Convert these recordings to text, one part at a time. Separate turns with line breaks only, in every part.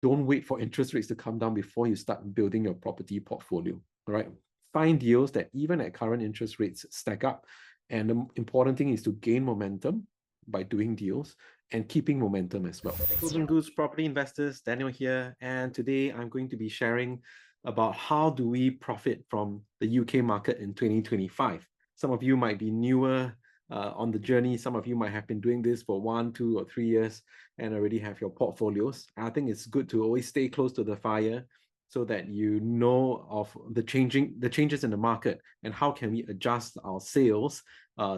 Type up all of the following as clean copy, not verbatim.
don't wait for interest rates to come down before you start building your property portfolio, all right? Find deals that even at current interest rates stack up. And the important thing is to gain momentum by doing deals and keeping momentum as well. Golden Goose Property Investors, Daniel here, and today I'm going to be sharing about how do we profit from the UK market in 2025. Some of you might be newer on the journey. Some of you might have been doing this for 1, 2, or 3 years and already have your portfolios. I think it's good to always stay close to the fire so that you know of the changes in the market and how can we adjust our sales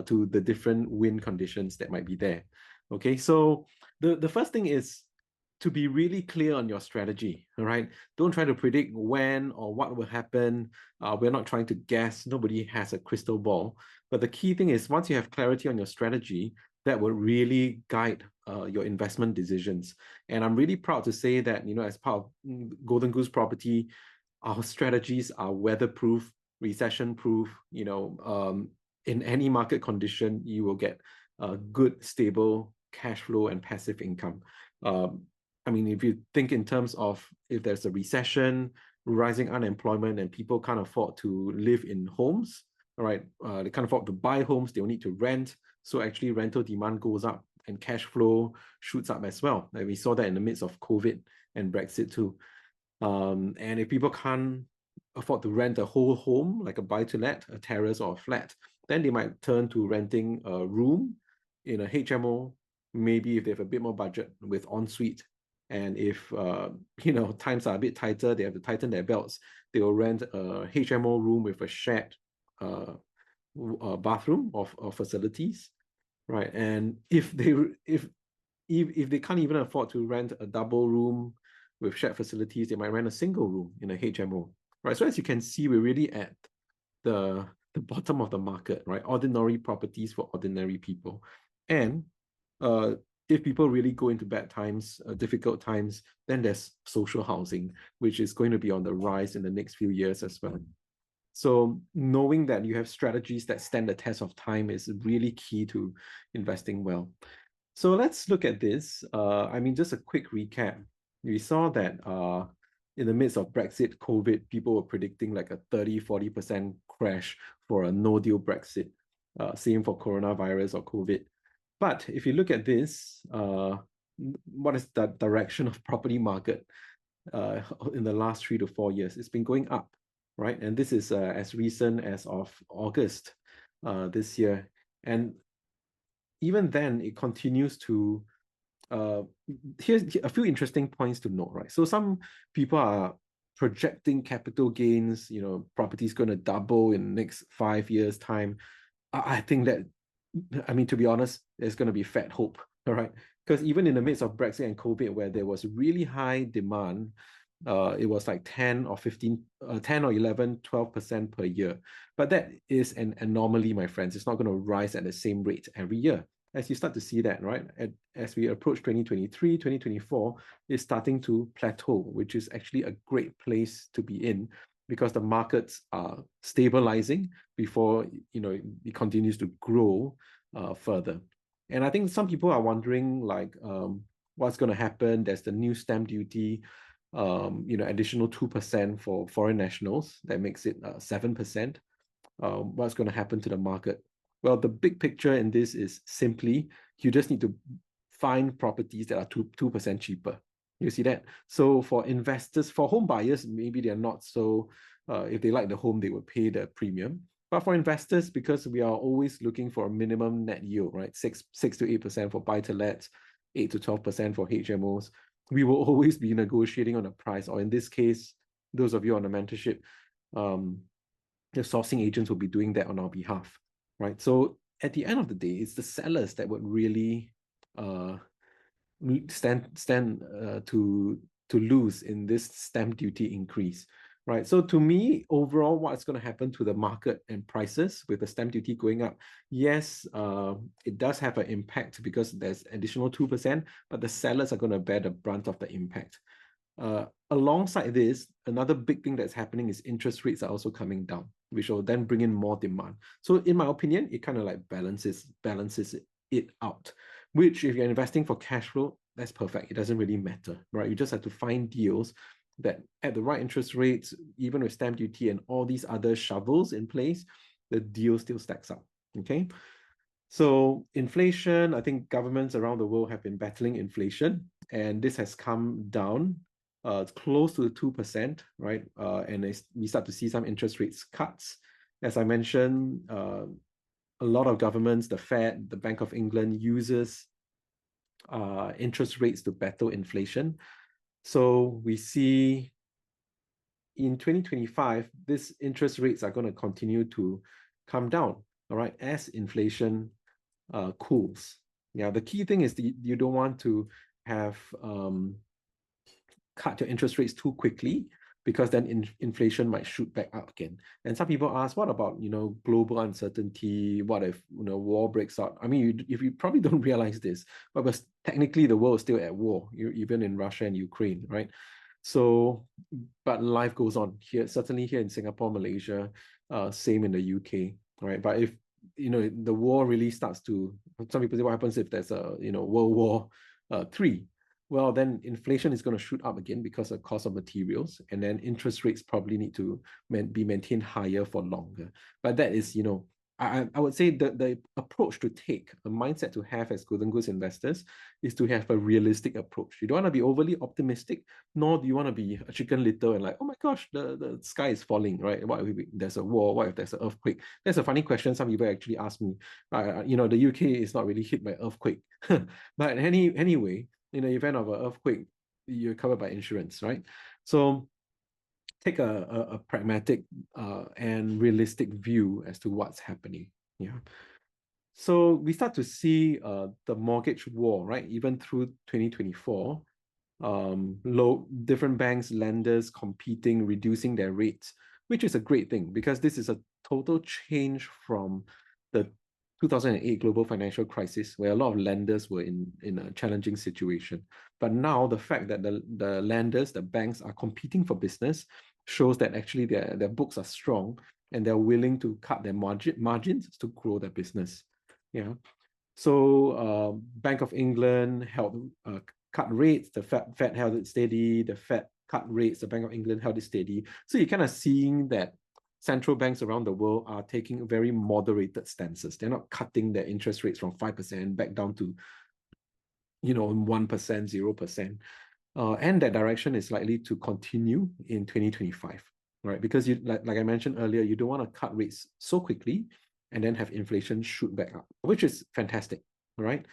to the different wind conditions that might be there. Okay, so the first thing is to be really clear on your strategy, all right? Don't try to predict when or what will happen. We're not trying to guess. Nobody has a crystal ball. But the key thing is once you have clarity on your strategy, that will really guide your investment decisions. And I'm really proud to say that, as part of Golden Goose Property, our strategies are weatherproof, recession-proof. In any market condition, you will get good, stable cash flow and passive income. If you think in terms of if there's a recession, rising unemployment, and people can't afford to live in homes, all right, they can't afford to buy homes, they'll need to rent. So actually rental demand goes up and cash flow shoots up as well. Like we saw that in the midst of COVID and Brexit too. And if people can't afford to rent a whole home, like a buy-to-let, a terrace or a flat, then they might turn to renting a room in a HMO, maybe if they have a bit more budget with ensuite. And if times are a bit tighter, they have to tighten their belts, they will rent a HMO room with a shared bathroom or facilities, right? And if they can't even afford to rent a double room with shared facilities, they might rent a single room in a HMO, right? So as you can see, we're really at the bottom of the market, right? Ordinary properties for ordinary people. And if people really go into bad times, difficult times, then there's social housing, which is going to be on the rise in the next few years as well. So knowing that you have strategies that stand the test of time is really key to investing well. So let's look at this. Just a quick recap. We saw that in the midst of Brexit, COVID, people were predicting like a 30-40% crash for a no-deal Brexit. Same for coronavirus or COVID. But if you look at this, what is the direction of property market in the last 3 to 4 years? It's been going up, right? And this is as recent as of August this year. And even then, it continues to, here's a few interesting points to note, right? So some people are projecting capital gains, property's going to double in the next 5 years' time. I think that, to be honest, there's going to be fat hope, all right? Because even in the midst of Brexit and COVID, where there was really high demand, it was like 10 or 11, 12% per year. But that is an anomaly, my friends. It's not going to rise at the same rate every year. As you start to see that, right? As we approach 2023, 2024, it's starting to plateau, which is actually a great place to be in because the markets are stabilizing before it continues to grow further. And I think some people are wondering what's going to happen. There's the new stamp duty, additional 2% for foreign nationals. That makes it 7%. What's going to happen to the market? Well, the big picture in this is simply you just need to find properties that are 2% cheaper. You see that? So for investors, for home buyers, maybe they're not so, if they like the home, they would pay the premium. But for investors, because we are always looking for a minimum net yield, right? 6 to 8% for buy-to-lets, 8 to 12% for HMOs. We will always be negotiating on a price, or in this case, those of you on the mentorship, the sourcing agents will be doing that on our behalf, right? So at the end of the day, it's the sellers that would really stand to lose in this stamp duty increase, right? So to me, overall, what's going to happen to the market and prices with the stamp duty going up? Yes, it does have an impact because there's additional 2%, but the sellers are going to bear the brunt of the impact. Alongside this, another big thing that's happening is interest rates are also coming down, which will then bring in more demand. So in my opinion, it kind of like balances it out, which if you're investing for cash flow, that's perfect. It doesn't really matter, right? You just have to find deals that at the right interest rates, even with stamp duty and all these other shovels in place, the deal still stacks up. Okay. So inflation, I think governments around the world have been battling inflation, and this has come down close to 2%, right? And we start to see some interest rates cuts. As I mentioned, a lot of governments, the Fed, the Bank of England, uses interest rates to battle inflation. So we see in 2025, these interest rates are going to continue to come down, all right, as inflation cools. Yeah, the key thing is you don't want to have cut your interest rates too quickly, because then inflation might shoot back up again. And some people ask, what about, global uncertainty? What if, war breaks out? I mean, if you probably don't realize this, but technically the world is still at war, even in Russia and Ukraine, right? So, but life goes on here, certainly here in Singapore, Malaysia, same in the UK, right? But if, the war really starts to, some people say, what happens if there's a, World War III? Well, then inflation is going to shoot up again because of cost of materials, and then interest rates probably need to be maintained higher for longer. But that is, I would say the approach to take, a mindset to have as Golden Goose investors, is to have a realistic approach. You don't want to be overly optimistic, nor do you want to be a chicken little and like, oh my gosh, the sky is falling, right? What if there's a war? What if there's an earthquake? That's a funny question some people actually ask me. The UK is not really hit by earthquake. But anyway, in the event of an earthquake, you're covered by insurance, right? So take a pragmatic and realistic view as to what's happening. Yeah. So we start to see the mortgage war, right? Even through 2024, different banks, lenders competing, reducing their rates, which is a great thing, because this is a total change from the 2008 global financial crisis, where a lot of lenders were in a challenging situation. But now the fact that the lenders, the banks, are competing for business shows that actually their books are strong, and they're willing to cut their margins to grow their business. Yeah. So Bank of England cut rates, the Fed held it steady, the Fed cut rates, the Bank of England held it steady. So you're kind of seeing that central banks around the world are taking very moderated stances. They're not cutting their interest rates from 5% back down to 1%, 0%. And that direction is likely to continue in 2025, right? Because like I mentioned earlier, you don't want to cut rates so quickly and then have inflation shoot back up, which is fantastic, right?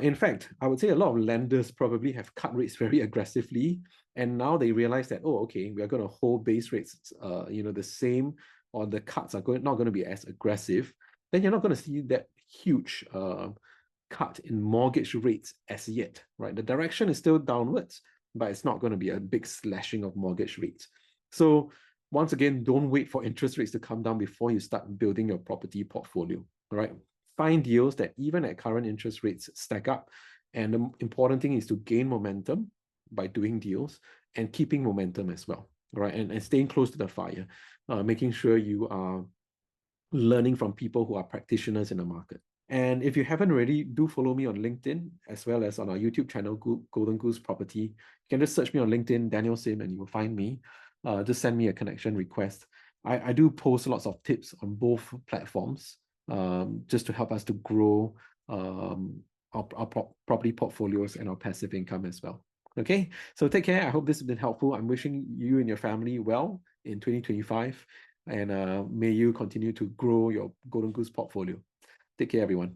In fact, I would say a lot of lenders probably have cut rates very aggressively, and now they realize that, oh, okay, we are going to hold base rates, the same, or the cuts are not going to be as aggressive. Then you're not going to see that huge cut in mortgage rates as yet, right? The direction is still downwards, but it's not going to be a big slashing of mortgage rates. So once again, don't wait for interest rates to come down before you start building your property portfolio, right? Find deals that even at current interest rates stack up. And the important thing is to gain momentum by doing deals and keeping momentum as well, right? And staying close to the fire, making sure you are learning from people who are practitioners in the market. And if you haven't already, do follow me on LinkedIn, as well as on our YouTube channel, Golden Goose Property. You can just search me on LinkedIn, Daniel Sim, and you will find me. Just send me a connection request. I do post lots of tips on both platforms, just to help us to grow our property portfolios and our passive income as well. Okay, so take care. I hope this has been helpful. I'm wishing you and your family well in 2025, and may you continue to grow your Golden Goose portfolio. Take care, everyone.